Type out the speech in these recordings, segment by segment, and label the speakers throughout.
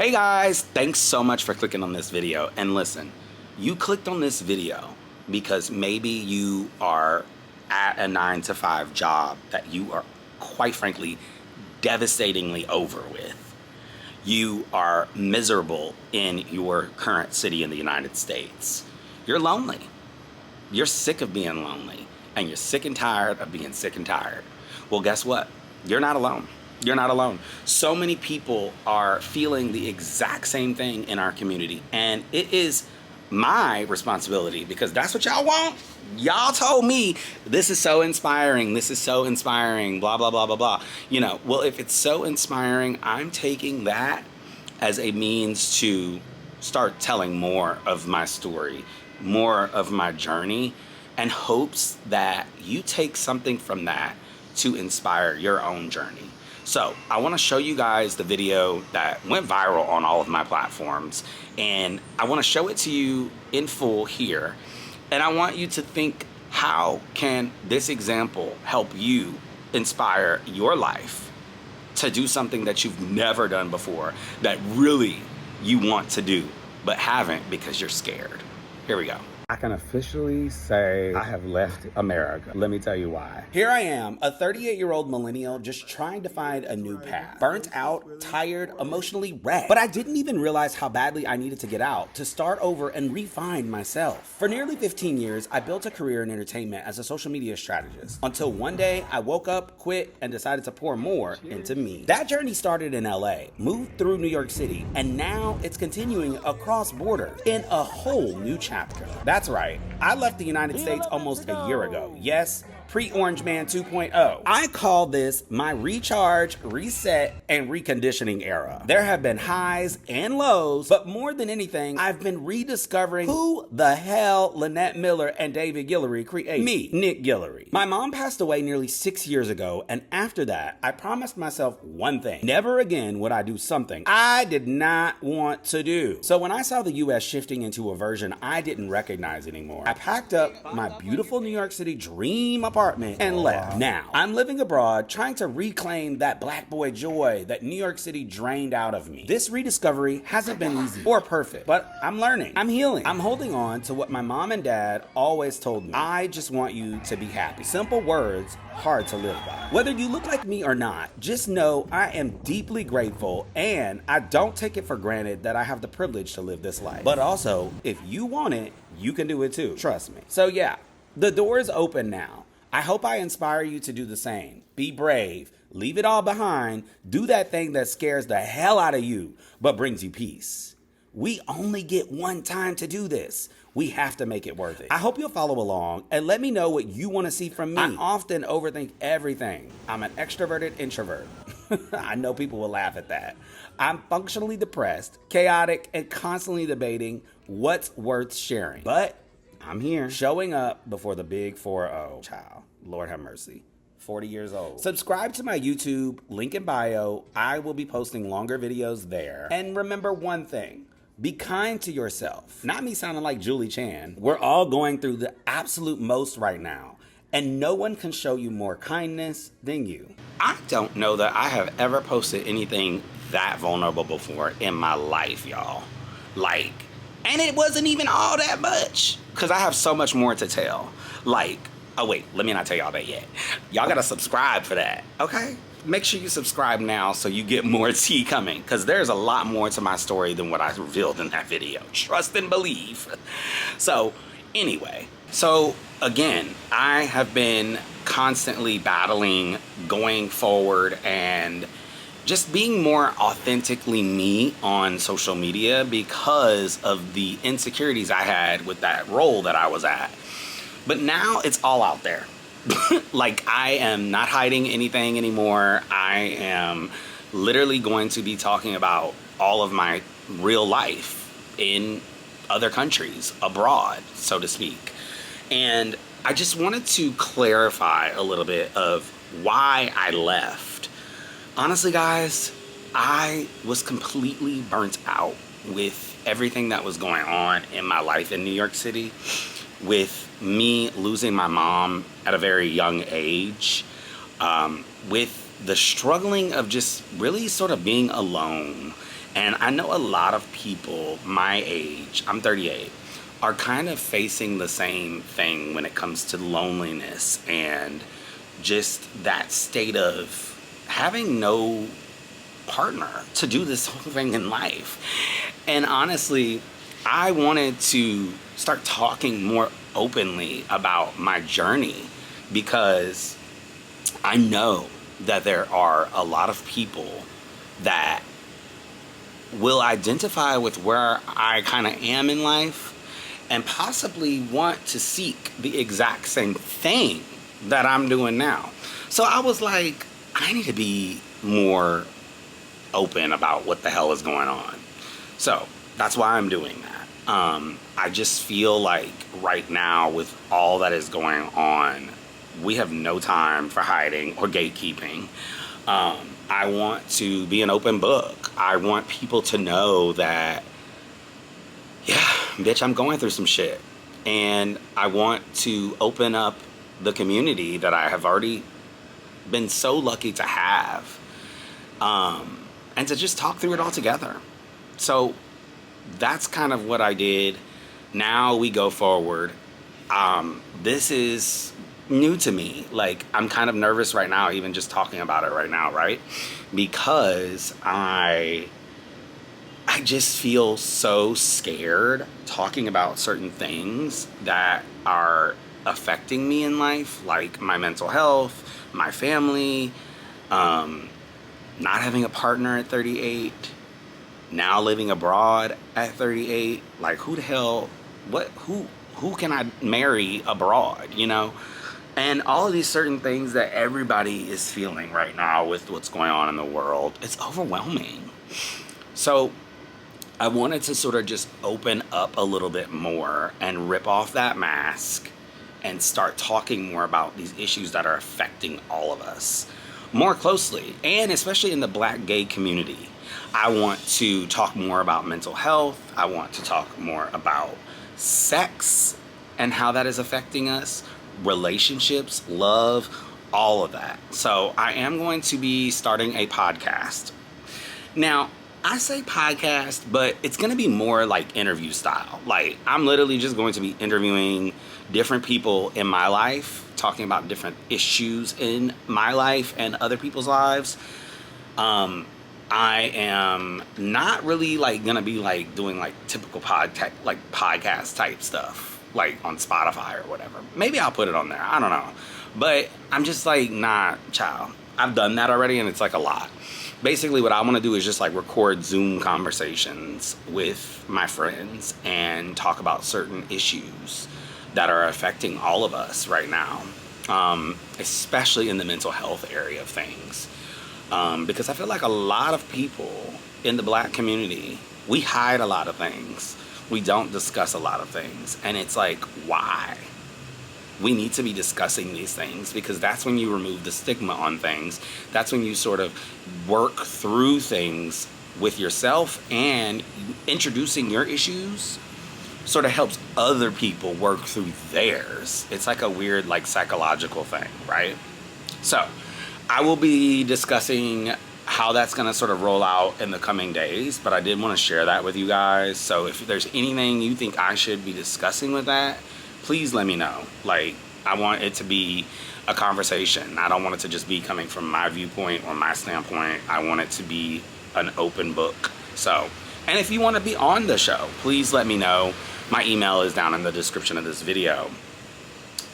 Speaker 1: Hey guys, thanks so much for clicking on this video. And listen, you clicked on this video because maybe you are at a 9-to-5 job that you are, quite frankly, devastatingly over with. You are miserable in your current city in the United States. You're lonely. You're sick of being lonely, and you're sick and tired of being sick and tired. Well, guess what? You're not alone. You're not alone. So many people are feeling the exact same thing in our community, and it is my responsibility, because that's what y'all want. Y'all told me this is so inspiring, this is so inspiring, blah, blah, blah, blah, blah. You know, well, if it's so inspiring, I'm taking that as a means to start telling more of my story, more of my journey, and hopes that you take something from that to inspire your own journey. So I want to show you guys the video that went viral on all of my platforms, and I want to show it to you in full here. And I want you to think, how can this example help you inspire your life to do something that you've never done before, that really you want to do but haven't because you're scared? Here we go. I can officially say I have left America. Let me tell you why. Here I am, a 38-year-old millennial just trying to find a new path. Burnt out, tired, emotionally wrecked. But I didn't even realize how badly I needed to get out, to start over and refine myself. For nearly 15 years, I built a career in entertainment as a social media strategist, until one day I woke up, quit, and decided to pour more into me. That journey started in LA, moved through New York City, and now it's continuing across borders in a whole new chapter. That's right, I left the United States almost a year ago. Yes, pre-Orange Man 2.0. I call this my recharge, reset, and reconditioning era. There have been highs and lows, but more than anything, I've been rediscovering who the hell Lynette Miller and David Guillory created. Me, Nick Guillory. My mom passed away nearly 6 years ago, and after that, I promised myself one thing. Never again would I do something I did not want to do. So when I saw the US shifting into a version I didn't recognize anymore, I packed up my beautiful New York City dream apartment and left. Now, I'm living abroad, trying to reclaim that black boy joy that New York City drained out of me. This rediscovery hasn't been easy or perfect, but I'm learning. I'm healing. I'm holding on to what my mom and dad always told me. I just want you to be happy. Simple words, hard to live by. Whether you look like me or not, just know I am deeply grateful, and I don't take it for granted that I have the privilege to live this life. But also, if you want it, you can do it too. Trust me. So yeah, the door is open now. I hope I inspire you to do the same. Be brave, leave it all behind, do that thing that scares the hell out of you, but brings you peace. We only get one time to do this. We have to make it worth it. I hope you'll follow along and let me know what you want to see from me. I often overthink everything. I'm an extroverted introvert. I know people will laugh at that. I'm functionally depressed, chaotic, and constantly debating what's worth sharing. But I'm here, showing up before the big 4-0. Child, Lord have mercy. 40 years old. Subscribe to my YouTube, link in bio. I will be posting longer videos there. And remember one thing, be kind to yourself. Not me sounding like Julie Chan. We're all going through the absolute most right now, and no one can show you more kindness than you. I don't know that I have ever posted anything that vulnerable before in my life, y'all. And it wasn't even all that much, because I have so much more to tell. Oh wait, let me not tell y'all that yet. Y'all gotta subscribe for that, okay? Make sure you subscribe now so you get more tea coming, because there's a lot more to my story than what I revealed in that video. Trust and believe. So anyway, again, I have been constantly battling going forward and just being more authentically me on social media because of the insecurities I had with that role that I was at. But now it's all out there. I am not hiding anything anymore. I am literally going to be talking about all of my real life in other countries, abroad, so to speak. And I just wanted to clarify a little bit of why I left. Honestly, guys, I was completely burnt out with everything that was going on in my life in New York City, with me losing my mom at a very young age, with the struggling of just really sort of being alone And I know a lot of people my age, I'm 38, are kind of facing the same thing when it comes to loneliness and just that state of having no partner to do this whole thing in life. And honestly, I wanted to start talking more openly about my journey because I know that there are a lot of people that will identify with where I kind of am in life and possibly want to seek the exact same thing that I'm doing now. So I was like, I need to be more open about what the hell is going on. So that's why I'm doing that. I just feel like right now, with all that is going on, we have no time for hiding or gatekeeping. I want to be an open book. I want people to know that, yeah, bitch, I'm going through some shit. And I want to open up the community that I have already been so lucky to have, and to just talk through it all together. So that's kind of what I did. Now we go forward. This is new to me. Like, I'm kind of nervous right now, even just talking about it right now, right? Because I just feel so scared talking about certain things that are affecting me in life, like my mental health, my family, not having a partner at 38, now living abroad at 38. Like, who the hell, who can I marry abroad, you know? And all of these certain things that everybody is feeling right now with what's going on in the world, it's overwhelming. So I wanted to sort of just open up a little bit more and rip off that mask and start talking more about these issues that are affecting all of us more closely, and especially in the Black gay community. I want to talk more about mental health. I want to talk more about sex and how that is affecting us, relationships, love, all of that. So I am going to be starting a podcast. Now, I say podcast, but it's going to be more like interview style. Like, I'm literally just going to be interviewing different people in my life, talking about different issues in my life and other people's lives. I am not really like going to be like doing like typical podcast type stuff, like on Spotify or whatever. Maybe I'll put it on there. I don't know. But I'm just like, nah, child. I've done that already, and it's like a lot. Basically, what I want to do is just like record Zoom conversations with my friends and talk about certain issues that are affecting all of us right now, especially in the mental health area of things. Because I feel like a lot of people in the Black community, we hide a lot of things. We don't discuss a lot of things. And it's like, why? We need to be discussing these things, because that's when you remove the stigma on things. That's when you sort of work through things with yourself, and introducing your issues sort of helps other people work through theirs. It's like a weird, like, psychological thing, right? So I will be discussing how that's going to sort of roll out in the coming days, but I did want to share that with you guys. So if there's anything you think I should be discussing with that, please let me know. Like, I want it to be a conversation. I don't want it to just be coming from my viewpoint or my standpoint. I want it to be an open book. So, and if you want to be on the show, please let me know. My email is down in the description of this video.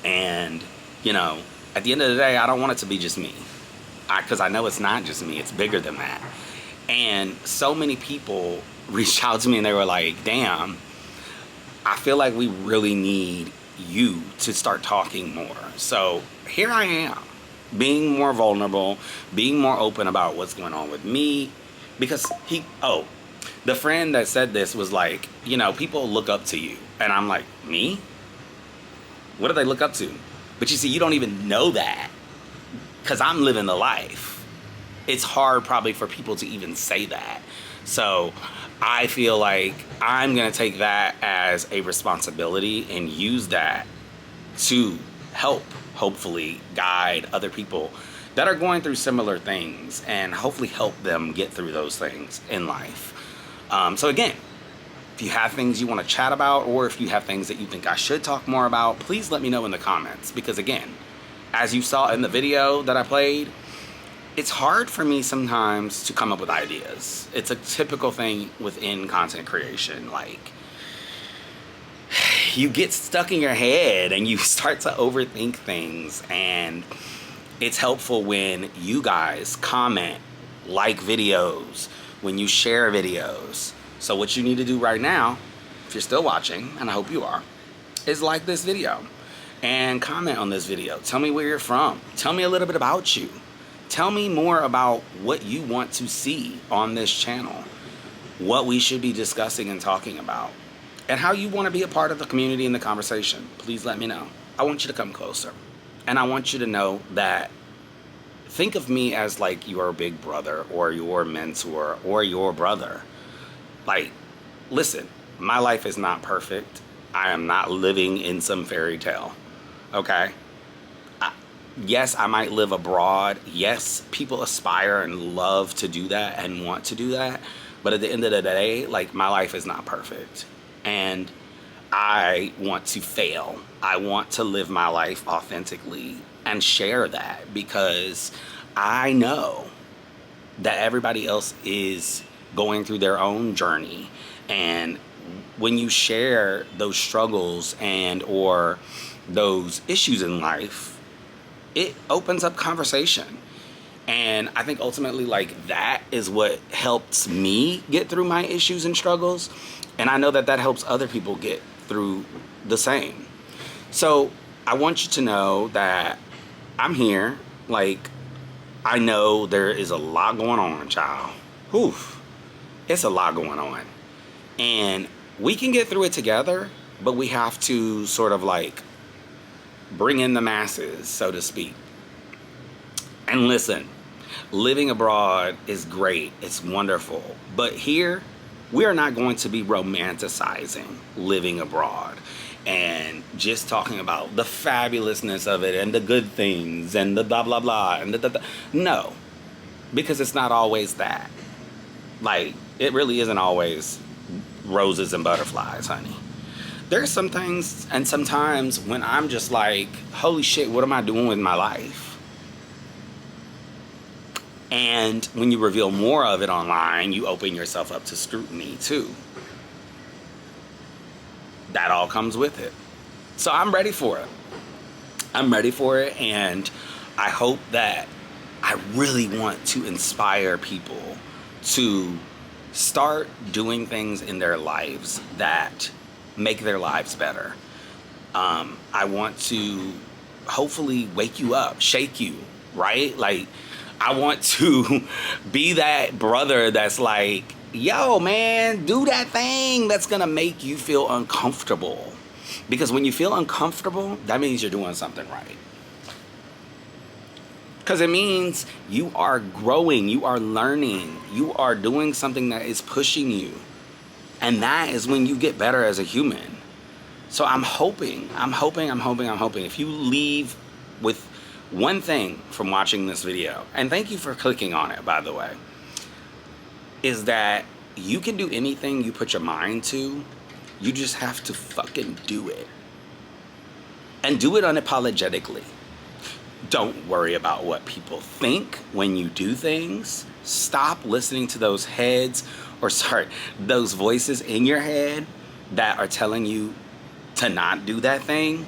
Speaker 1: And, you know, at the end of the day, I don't want it to be just me. Because I know it's not just me. It's bigger than that. And so many people reached out to me and they were like, damn, I feel like we really need you to start talking more. So here I am, being more vulnerable, being more open about what's going on with me. Because the friend that said this was like, you know, people look up to you. And I'm like, me? What do they look up to? But you see, you don't even know that, because I'm living the life. It's hard probably for people to even say that. So I feel like I'm going to take that as a responsibility and use that to help, hopefully, guide other people that are going through similar things, and hopefully help them get through those things in life. So again, if you have things you want to chat about, or if you have things that you think I should talk more about, please let me know in the comments. Because again, as you saw in the video that I played, it's hard for me sometimes to come up with ideas. It's a typical thing within content creation. Like, you get stuck in your head and you start to overthink things, and it's helpful when you guys comment, like videos, when you share videos. So what you need to do right now, if you're still watching, and I hope you are, is like this video and comment on this video. Tell me where you're from. Tell me a little bit about you. Tell me more about what you want to see on this channel, what we should be discussing and talking about, and how you want to be a part of the community and the conversation. Please let me know. I want you to come closer. And I want you to know that, think of me as like your big brother or your mentor or your brother. Like, listen, my life is not perfect. I am not living in some fairy tale, okay? Yes, I might live abroad. Yes, people aspire and love to do that and want to do that. But at the end of the day, like, my life is not perfect. And I want to fail. I want to live my life authentically and share that, because I know that everybody else is going through their own journey. And when you share those struggles and or those issues in life, it opens up conversation. And I think ultimately, like, that is what helps me get through my issues and struggles. And I know that that helps other people get through the same. So I want you to know that I'm here. Like, I know there is a lot going on, child. Whew. It's a lot going on. And we can get through it together, but we have to sort of like bring in the masses, so to speak. And listen, living abroad is great. It's wonderful. But here, we are not going to be romanticizing living abroad and just talking about the fabulousness of it and the good things and the blah, blah, blah. And no, because it's not always that. Like, it really isn't always roses and butterflies, honey. There's some things and sometimes when I'm just like, holy shit, what am I doing with my life? And when you reveal more of it online, you open yourself up to scrutiny too. That all comes with it. So I'm ready for it. I'm ready for it, and I hope that I really want to inspire people to start doing things in their lives that make their lives better. I want to hopefully wake you up, shake you, right? Like, I want to be that brother that's like, yo, man, do that thing that's gonna make you feel uncomfortable. Because when you feel uncomfortable, that means you're doing something right. Because it means you are growing, you are learning, you are doing something that is pushing you. And that is when you get better as a human. So I'm hoping, if you leave with one thing from watching this video, and thank you for clicking on it, by the way, is that you can do anything you put your mind to. You just have to fucking do it. And do it unapologetically. Don't worry about what people think when you do things. Stop listening to those those voices in your head that are telling you to not do that thing,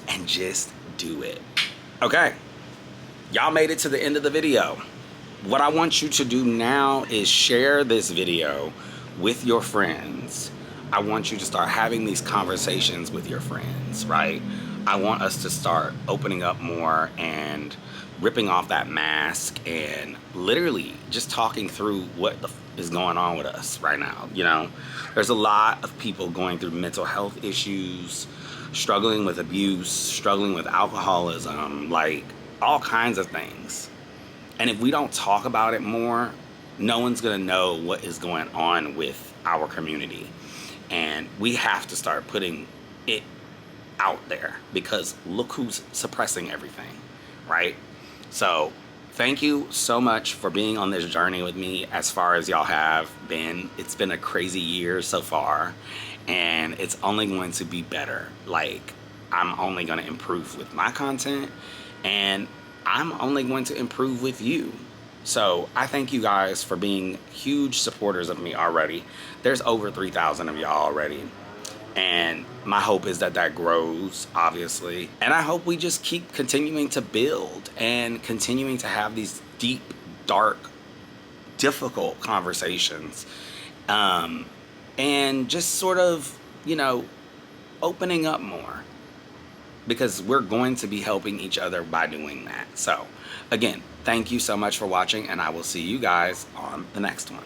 Speaker 1: and just do it. Okay, y'all made it to the end of the video. What I want you to do now is share this video with your friends. I want you to start having these conversations with your friends, right? I want us to start opening up more and ripping off that mask and literally just talking through what is going on with us right now. You know, there's a lot of people going through mental health issues, struggling with abuse, struggling with alcoholism, like all kinds of things. And if we don't talk about it more, no one's gonna know what is going on with our community. And we have to start putting it out there, because look who's suppressing everything, right? So thank you so much for being on this journey with me as far as y'all have been. It's been a crazy year so far, and it's only going to be better. Like, I'm only going to improve with my content, and I'm only going to improve with you. So I thank you guys for being huge supporters of me already. There's over 3,000 of y'all already. And my hope is that that grows, obviously. And I hope we just keep continuing to build and continuing to have these deep, dark, difficult conversations. And just sort of, opening up more. Because we're going to be helping each other by doing that. So, again, thank you so much for watching, and I will see you guys on the next one.